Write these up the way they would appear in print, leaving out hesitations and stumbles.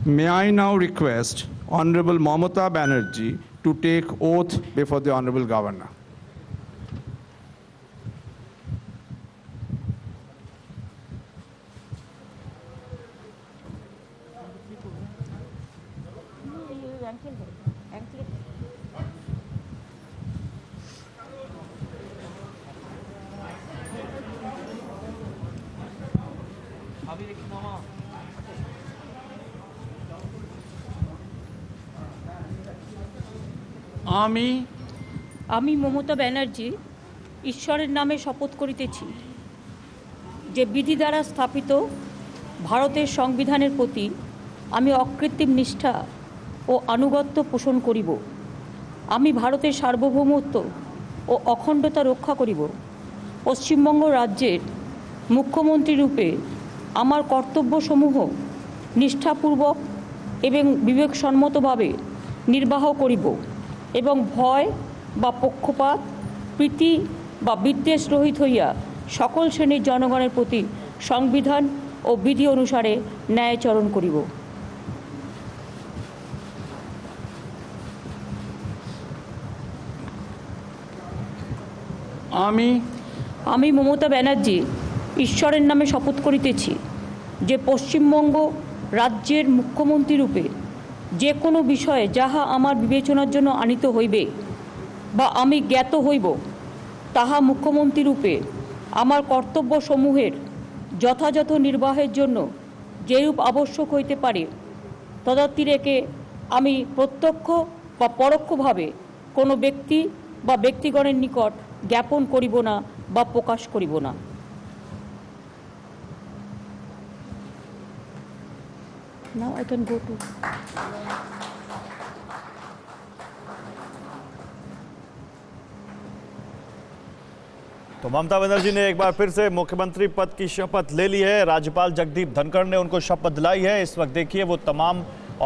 May I now request Honorable Mamata Banerjee to take oath before the Honorable Governor. আমি মমতা ব্যানার্জি ঈশ্বরের নামে শপথ করিতেছি যে বিধি দ্বারা স্থাপিত ভারতের সংবিধানের প্রতি আমি অকৃত্রিম নিষ্ঠা ও আনুগত্য পোষণ করিব। আমি ভারতের সার্বভৌমত্ব ও অখণ্ডতা রক্ষা করিব। পশ্চিমবঙ্গ রাজ্যের মুখ্যমন্ত্রী রূপে আমার কর্তব্যসমূহ নিষ্ঠাপূর্বক এবং বিবেকসম্মতভাবে নির্বাহ করিব এবং ভয় বা পক্ষপাত প্রীতি বা বিদ্বেষ রহিত হইয়া সকল শ্রেণীর জনগণের প্রতি সংবিধান ও বিধি অনুসারে ন্যায়াচরণ করিব। আমি মমতা ব্যানার্জি ঈশ্বরের নামে শপথ করিতেছি যে পশ্চিমবঙ্গ রাজ্যের মুখ্যমন্ত্রী রূপে যে কোনো বিষয়ে যাহা আমার বিবেচনার জন্য আনিত হইবে বা আমি জ্ঞাত হইব তাহা মুখ্যমন্ত্রী রূপে আমার কর্তব্যসমূহের যথাযথ নির্বাহের জন্য যেরূপ আবশ্যক হইতে পারে তদাতিরেকে আমি প্রত্যক্ষ বা পরোক্ষভাবে কোনো ব্যক্তি বা ব্যক্তিগণের নিকট জ্ঞাপন করিব না বা প্রকাশ করিব না। Now I can go to तो ममता बनर्जी ने एक बार फिर से मुख्यमंत्री पद की शपथ ले ली है। राज्यपाल जगदीप धनखड़ ने उनको शपथ दिलाई है। इस वक्त देखिए वो तमाम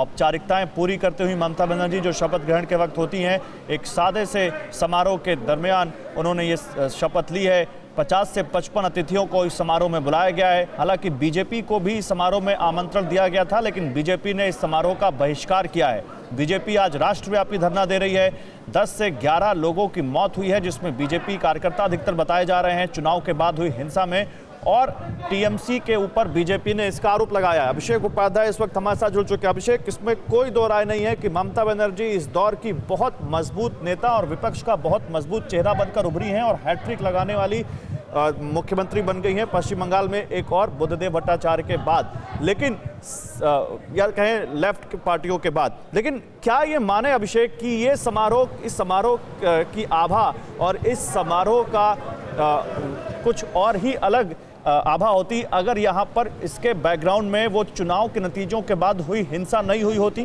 औपचारिकताएं पूरी करते हुए ममता बनर्जी जो शपथ ग्रहण के वक्त होती हैं, एक सादे से समारोह के दरमियान उन्होंने ये शपथ ली है। 50 से 55 अतिथियों को इस समारोह में बुलाया गया है। हालांकि बीजेपी को भी समारोह में आमंत्रण दिया गया था, लेकिन बीजेपी ने इस समारोह का बहिष्कार किया है। बीजेपी आज राष्ट्रव्यापी धरना दे रही है। 10 से 11 लोगों की मौत हुई है, जिसमें बीजेपी कार्यकर्ता अधिकतर बताए जा रहे हैं चुनाव के बाद हुई हिंसा में, और टीएमसी के ऊपर बीजेपी ने इसका आरोप लगाया है। अभिषेक उपाध्याय इस वक्त हमारे साथ जुड़ चुके हैं। अभिषेक, इसमें कोई दो राय नहीं है कि ममता बनर्जी इस दौर की बहुत मजबूत नेता और विपक्ष का बहुत मजबूत चेहरा बनकर उभरी हैं और हैट्रिक लगाने वाली मुख्यमंत्री बन गई हैं पश्चिम बंगाल में एक और बुद्धदेव भट्टाचार्य के बाद, लेकिन या कहें लेफ्ट पार्टियों के बाद। लेकिन क्या ये माने अभिषेक कि ये समारोह, इस समारोह की आभा और इस समारोह का कुछ और ही अलग आभा होती अगर यहाँ पर इसके बैकग्राउंड में वो चुनाव के नतीजों के बाद हुई हिंसा नहीं हुई होती?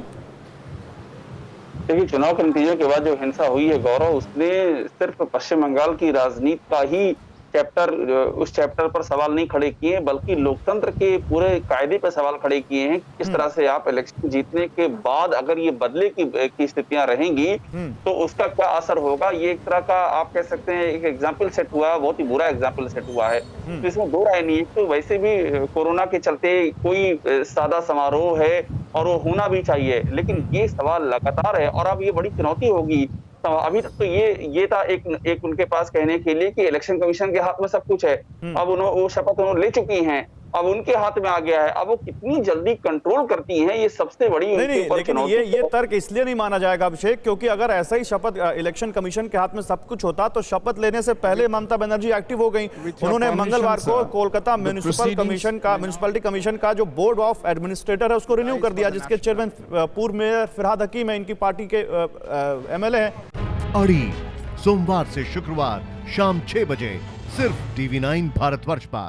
देखिए, चुनाव के नतीजों के बाद जो हिंसा हुई है गौरव, उसने सिर्फ पश्चिम बंगाल की राजनीति का ही उस चैप्टर पर सवाल नहीं खड़े किए, बल्कि लोकतंत्र के पूरे कायदे पर सवाल खड़े किए हैं। किस तरह से आप इलेक्शन जीतने के बाद अगर ये बदले की स्थितियां रहेंगी तो उसका क्या असर होगा। ये एक तरह का आप कह सकते हैं एक एग्जाम्पल सेट हुआ, बहुत ही बुरा एग्जाम्पल सेट हुआ है। तो इसमें दो राय नहीं है। तो वैसे भी कोरोना के चलते कोई सादा समारोह है और वो होना भी चाहिए, लेकिन ये सवाल लगातार है और अब ये बड़ी चुनौती होगी। तो अभी तक तो ये था एक उनके पास कहने के लिए कि इलेक्शन कमीशन के हाथ में सब कुछ है। अब वो शपथ उन्होंने ले चुकी हैं, अब उनके हाथ में आ गया है। अब वो कितनी जल्दी कंट्रोल करती हैं, ये सबसे बड़ी नहीं, लेकिन ये तर्क इसलिए नहीं माना जाएगा अभिषेक, क्योंकि अगर ऐसा ही शपथ इलेक्शन कमीशन के हाथ में सब कुछ होता तो शपथ लेने से पहले ममता बनर्जी एक्टिव हो गई। उन्होंने मंगलवार को कोलकाता म्युनिसिपैलिटी कमीशन का जो बोर्ड ऑफ एडमिनिस्ट्रेटर है उसको रिन्यू कर दिया, जिसके चेयरमैन पूर्व मेयर फिरहाद हकीम है, इनकी पार्टी के एमएलए हैं। अड़ी सोमवार से शुक्रवार शाम 6 बजे सिर्फ TV9 भारतवर्ष पर।